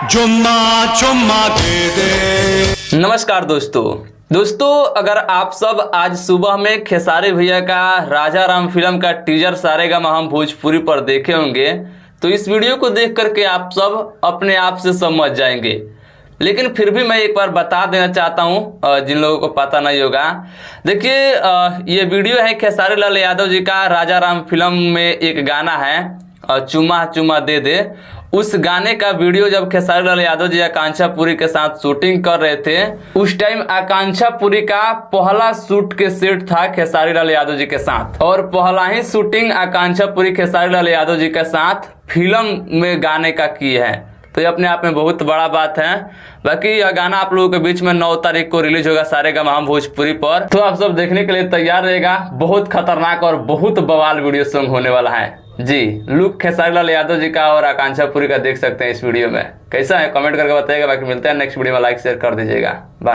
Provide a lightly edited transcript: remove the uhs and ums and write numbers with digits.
जुम्मा चुम्मा दे दे। नमस्कार दोस्तों, अगर आप सब आज सुबह में खेसारी भैया का राजा राम फिल्म का टीजर सारेगामा हम भोजपुरी पर देखे होंगे तो इस वीडियो को देख करके आप सब अपने आप से समझ जाएंगे। लेकिन फिर भी मैं एक बार बता देना चाहता हूं जिन लोगों को पता नहीं होगा। देखिए, ये वीडियो है खेसारी लाल यादव जी का राजा राम फिल्म में एक गाना है चुम्मा चुम्मा दे दे। उस गाने का वीडियो जब खेसारी लाल यादव जी आकांक्षा पुरी के साथ शूटिंग कर रहे थे, उस टाइम आकांक्षा पुरी का पहला शूट के सेट था खेसारी लाल यादव जी के साथ, और पहला ही शूटिंग आकांक्षा पुरी खेसारी लाल यादव जी के साथ फिल्म में गाने का की है। तो ये अपने आप में बहुत बड़ा बात है। बाकी यह गाना आप लोगों के बीच में 9 तारीख को रिलीज होगा सारेगामा हम भोजपुरी पर, तो आप सब देखने के लिए तैयार रहेगा। बहुत खतरनाक और बहुत बवाल वीडियो सॉन्ग होने वाला है जी। लुक खेसारी लाल यादव जी का और आकांक्षा पुरी का देख सकते हैं इस वीडियो में। कैसा है कमेंट करके बताइएगा। बाकी मिलते हैं नेक्स्ट वीडियो में, लाइक शेयर कर दीजिएगा। बाय।